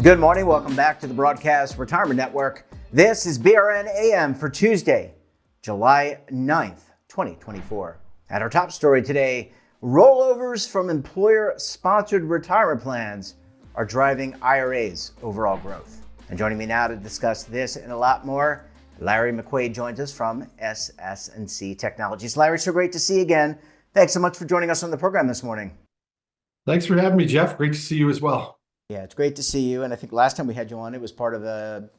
Good morning. Welcome back to the Broadcast Retirement Network. This is BRN AM for Tuesday, July 9th, 2024. At our top story today, rollovers from employer-sponsored retirement plans are driving IRAs overall growth. And joining me now to discuss this and a lot more, Larry McQuaid joins us from SS&C Technologies. Larry, so great to see you again. Thanks so much for joining us on the program this morning. Thanks for having me, Jeff. Great to see you as well. Yeah, it's great to see you. And I think last time we had you on, it was part of a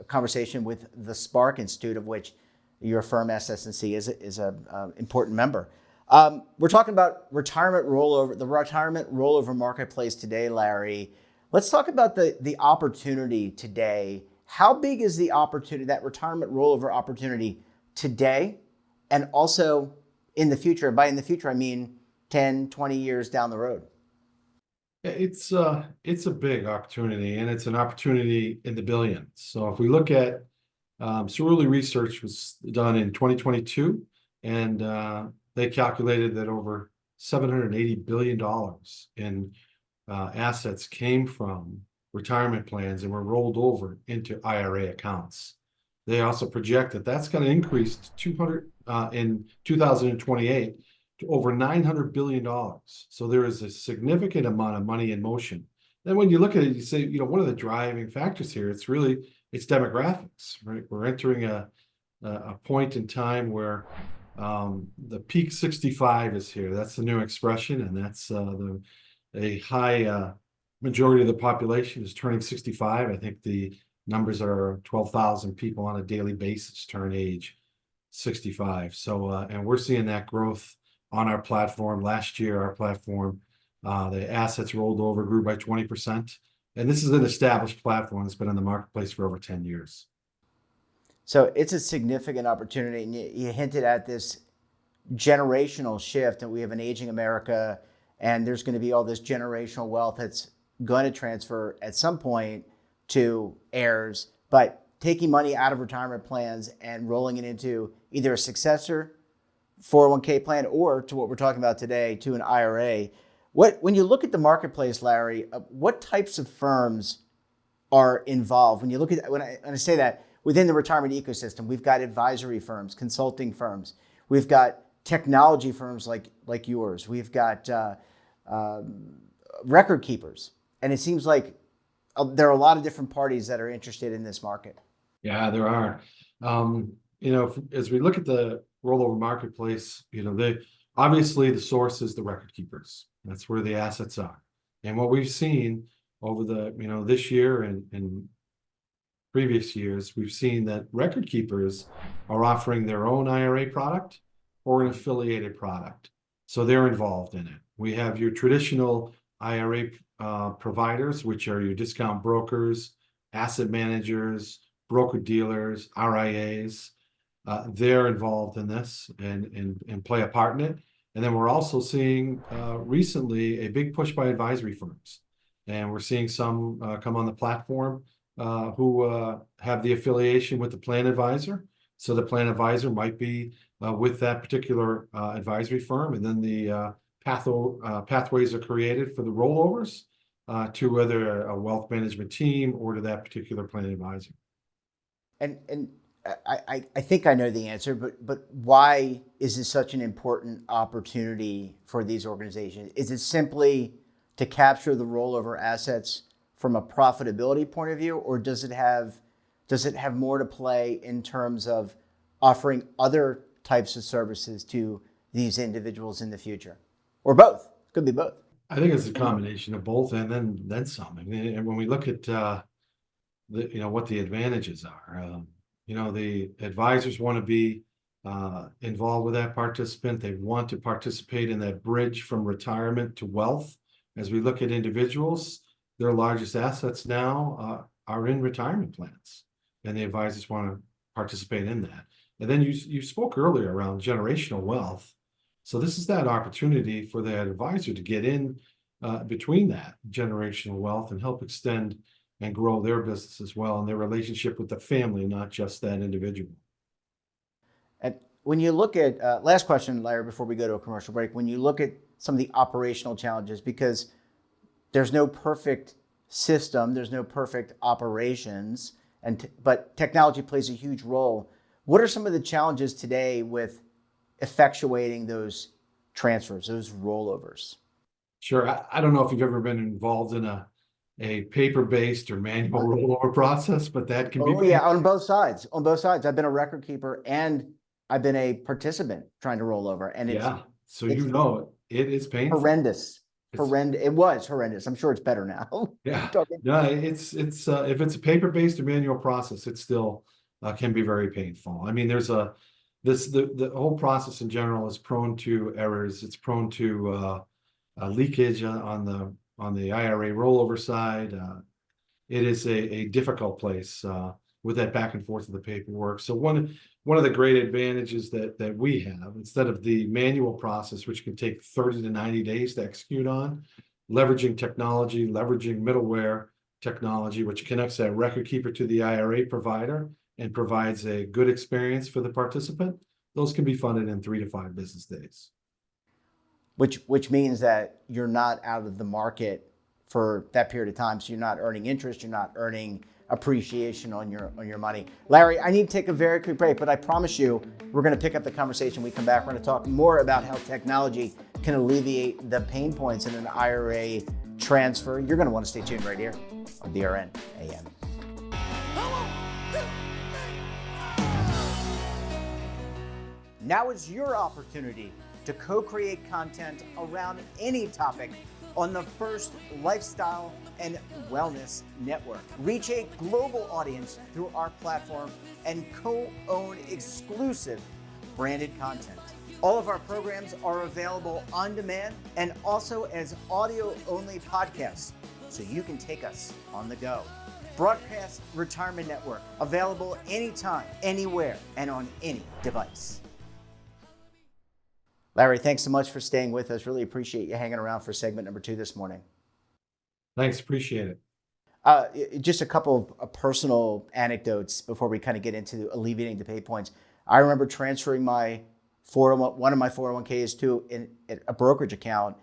conversation with the Spark Institute, of which your firm, SS&C, is an important member. We're talking about retirement rollover, the retirement rollover marketplace today, Larry. Let's talk about the opportunity today. How big is the opportunity, that retirement rollover opportunity today, and also in the future? By in the future, I mean 10, 20 years down the road. It's a big opportunity, and it's an opportunity in the billions. So if we look at Cerulli research was done in 2022, and they calculated that over $780 billion in assets came from retirement plans and were rolled over into IRA accounts. They also project that that's going to increase to 200 in 2028 to over $900 billion. So there is a significant amount of money in motion. Then when you look at it, you say, what are the driving factors here? It's demographics, right? We're entering a point in time where the peak 65 is here. That's the new expression, and that's a high majority of the population is turning 65. I think the numbers are 12,000 people on a daily basis turn age 65. So, and we're seeing that growth on our platform. Last year, our platform, the assets rolled over grew by 20%. And this is an established platform that's been in the marketplace for over 10 years. So it's a significant opportunity. And you hinted at this generational shift, and we have an aging America, and there's going to be all this generational wealth that's going to transfer at some point to heirs. But taking money out of retirement plans and rolling it into either a successor 401k plan or, to what we're talking about today, to an IRA. When you look at the marketplace, Larry, what types of firms are involved? When you look at, when I say that, within the retirement ecosystem, we've got advisory firms, consulting firms, we've got technology firms like yours, we've got record keepers, and it seems like there are a lot of different parties that are interested in this market. Yeah, there are. As we look at the rollover marketplace, obviously the source is the record keepers. That's where the assets are. And what we've seen over the, this year and previous years, we've seen that record keepers are offering their own IRA product or an affiliated product. So they're involved in it. We have your traditional IRA providers, which are your discount brokers, asset managers, broker dealers, RIAs. They're involved in this and play a part in it. And then we're also seeing recently a big push by advisory firms. And we're seeing some come on the platform who have the affiliation with the plan advisor. So the plan advisor might be with that particular advisory firm. And then the pathways are created for the rollovers to whether a wealth management team or to that particular plan advisor. And I think I know the answer, but why is this such an important opportunity for these organizations? Is it simply to capture the rollover assets from a profitability point of view, or does it have more to play in terms of offering other types of services to these individuals in the future, or both? Could be both. I think it's a combination of both, and then some. I mean, and when we look at what the advantages are. The advisors want to be involved with that participant. They want to participate in that bridge from retirement to wealth. As we look at individuals, their largest assets now are in retirement plans, and the advisors want to participate in that. And then you spoke earlier around generational wealth. So this is that opportunity for that advisor to get in between that generational wealth and help extend and grow their business as well and their relationship with the family, not just that individual. And when you look at, last question, Larry, before we go to a commercial break, when you look at some of the operational challenges, because there's no perfect system. There's no perfect operations, but technology plays a huge role. What are some of the challenges today with effectuating those transfers, those rollovers? Sure. I don't know if you've ever been involved in a paper-based or manual rollover process, but that can be Oh yeah, on both sides. On both sides. I've been a record keeper and I've been a participant trying to roll over, and yeah. So it's it is painful. horrendous. It's Horrendous. It was horrendous. I'm sure it's better now. Yeah, Talking- no, it's if it's a paper-based or manual process, it still can be very painful. I mean, there's the whole process in general is prone to errors. It's prone to leakage on the IRA rollover side. It is a difficult place with that back and forth of the paperwork. So one of the great advantages that we have, instead of the manual process, which can take 30 to 90 days to execute on, leveraging technology, leveraging middleware technology, which connects that record keeper to the IRA provider and provides a good experience for the participant, those can be funded in 3 to 5 business days. which means that you're not out of the market for that period of time. So you're not earning interest, you're not earning appreciation on your money. Larry, I need to take a very quick break, but I promise you we're going to pick up the conversation. When we come back, we're going to talk more about how technology can alleviate the pain points in an IRA transfer. You're going to want to stay tuned right here on BRN AM. Now is your opportunity to co-create content around any topic on the First Lifestyle and Wellness Network. Reach a global audience through our platform and co-own exclusive branded content. All of our programs are available on demand and also as audio-only podcasts, so you can take us on the go. Broadcast Retirement Network, available anytime, anywhere, and on any device. Larry, thanks so much for staying with us. Really appreciate you hanging around for segment number 2 this morning. Thanks, appreciate it. Just a couple of personal anecdotes before we kind of get into alleviating the pay points. I remember transferring my one of my 401ks to a brokerage account.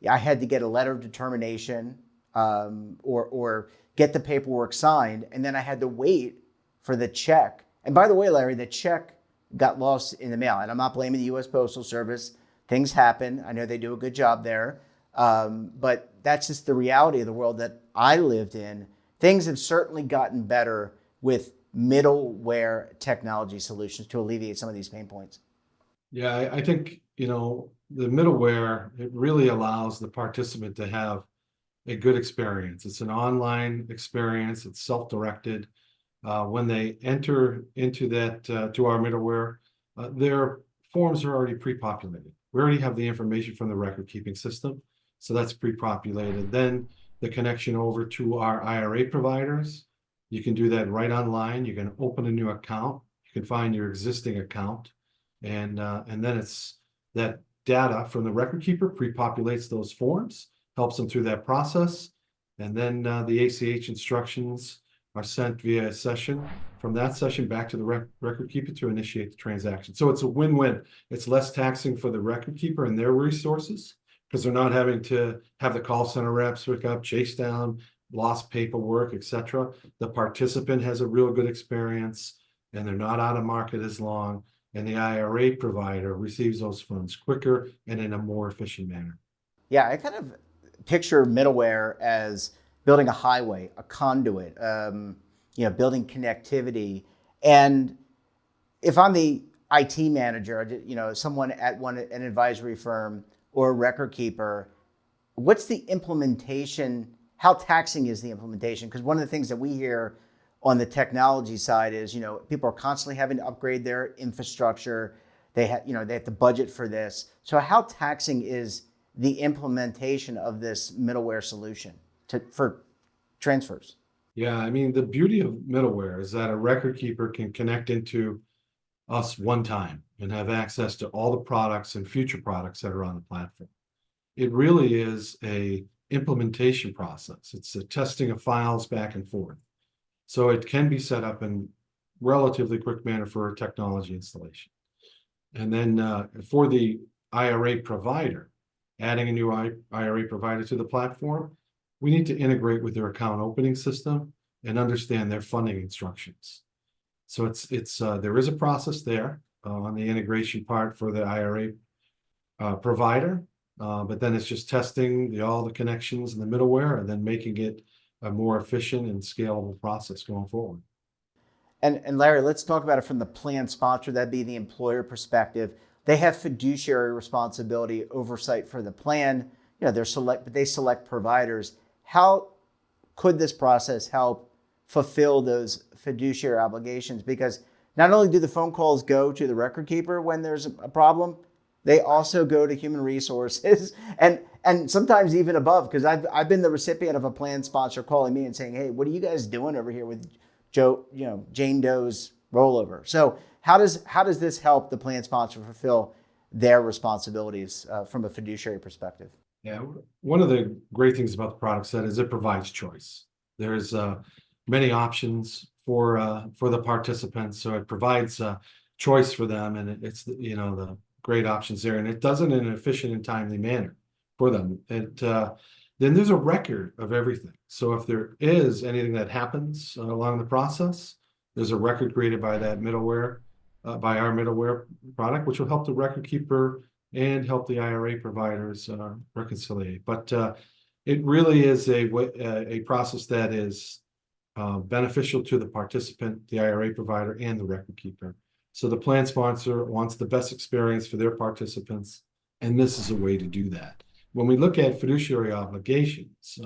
I had to get a letter of determination or get the paperwork signed, and then I had to wait for the check. And by the way, Larry, the check got lost in the mail, and I'm not blaming the U.S. Postal Service. Things happen. I know they do a good job there. But that's just the reality of the world that I lived in. Things have certainly gotten better with middleware technology solutions to alleviate some of these pain points. Yeah, I think, the middleware, it really allows the participant to have a good experience. It's an online experience. It's self-directed. When they enter into that, to our middleware, their forms are already pre-populated. We already have the information from the record keeping system. So that's pre-populated. Then the connection over to our IRA providers, you can do that right online. You can open a new account. You can find your existing account. And then it's that data from the record keeper pre-populates those forms, helps them through that process. And then the ACH instructions are sent via a session. From that session back to the record keeper to initiate the transaction. So it's a win-win. It's less taxing for the record keeper and their resources because they're not having to have the call center reps pick up, chase down, lost paperwork, etc. The participant has a real good experience and they're not out of market as long. And the IRA provider receives those funds quicker and in a more efficient manner. Yeah, I kind of picture middleware as building a highway, a conduit, building connectivity. And if I'm the IT manager, someone at an advisory firm or a record keeper, what's the implementation? How taxing is the implementation? Because one of the things that we hear on the technology side is, people are constantly having to upgrade their infrastructure. They have to budget for this. So how taxing is the implementation of this middleware solution for transfers? Yeah, I mean, the beauty of middleware is that a record keeper can connect into us one time and have access to all the products and future products that are on the platform. It really is a implementation process. It's a testing of files back and forth. So it can be set up in relatively quick manner for a technology installation. And then for the IRA provider, adding a new IRA provider to the platform, we need to integrate with their account opening system and understand their funding instructions. So there is a process there on the integration part for the IRA provider, but then it's just testing all the connections in the middleware and then making it a more efficient and scalable process going forward. And Larry, let's talk about it from the plan sponsor, that'd be the employer perspective. They have fiduciary responsibility, oversight for the plan. They select providers. How could this process help fulfill those fiduciary obligations? Because not only do the phone calls go to the record keeper when there's a problem, they also go to human resources and sometimes even above, because I've been the recipient of a plan sponsor calling me and saying, hey, what are you guys doing over here with Jane Doe's rollover? So how does this help the plan sponsor fulfill their responsibilities from a fiduciary perspective? Yeah, one of the great things about the product set is it provides choice. There's many options for the participants, so it provides choice for them, and it's the great options there, and it does it in an efficient and timely manner for them. Then there's a record of everything. So if there is anything that happens along the process, there's a record created by that middleware, by our middleware product, which will help the record keeper and help the IRA providers reconciliate. But it really is a process that is beneficial to the participant, the IRA provider, and the record keeper. So the plan sponsor wants the best experience for their participants, and this is a way to do that. When we look at fiduciary obligations,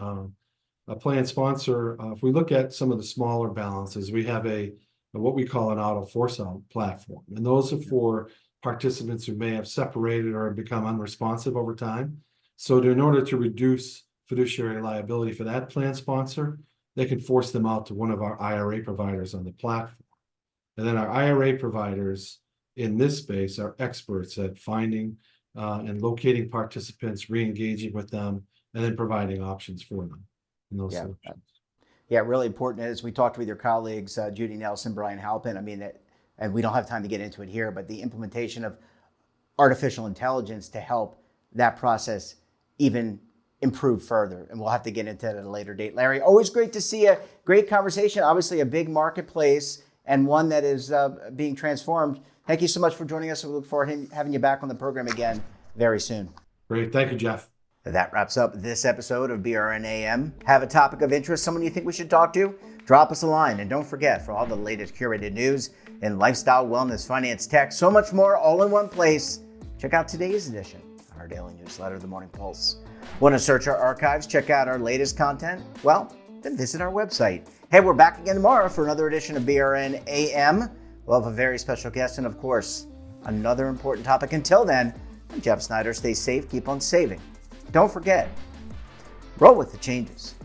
a plan sponsor, if we look at some of the smaller balances, we have what we call an auto force out platform, and those are for participants who may have separated or become unresponsive over time. So in order to reduce fiduciary liability for that plan sponsor, they can force them out to one of our IRA providers on the platform. And then our IRA providers in this space are experts at finding and locating participants, re-engaging with them, and then providing options for them in those solutions. Yeah, really important. As we talked with your colleagues, Judy Nelson, Brian Halpin, and we don't have time to get into it here, but the implementation of artificial intelligence to help that process even improve further. And we'll have to get into that at a later date. Larry, always great to see you. Great conversation. Obviously a big marketplace and one that is being transformed. Thank you so much for joining us. We look forward to having you back on the program again very soon. Great. Thank you, Jeff. That wraps up this episode of BRNAM. Have a topic of interest, someone you think we should talk to? Drop us a line. And don't forget, for all the latest curated news in lifestyle, wellness, finance, tech, so much more all in one place, check out today's edition of our daily newsletter, The Morning Pulse. Want to search our archives, check out our latest content? Well, then visit our website. Hey, we're back again tomorrow for another edition of BRNAM. We'll have a very special guest and, of course, another important topic. Until then, I'm Jeff Snyder. Stay safe, keep on saving. Don't forget, roll with the changes.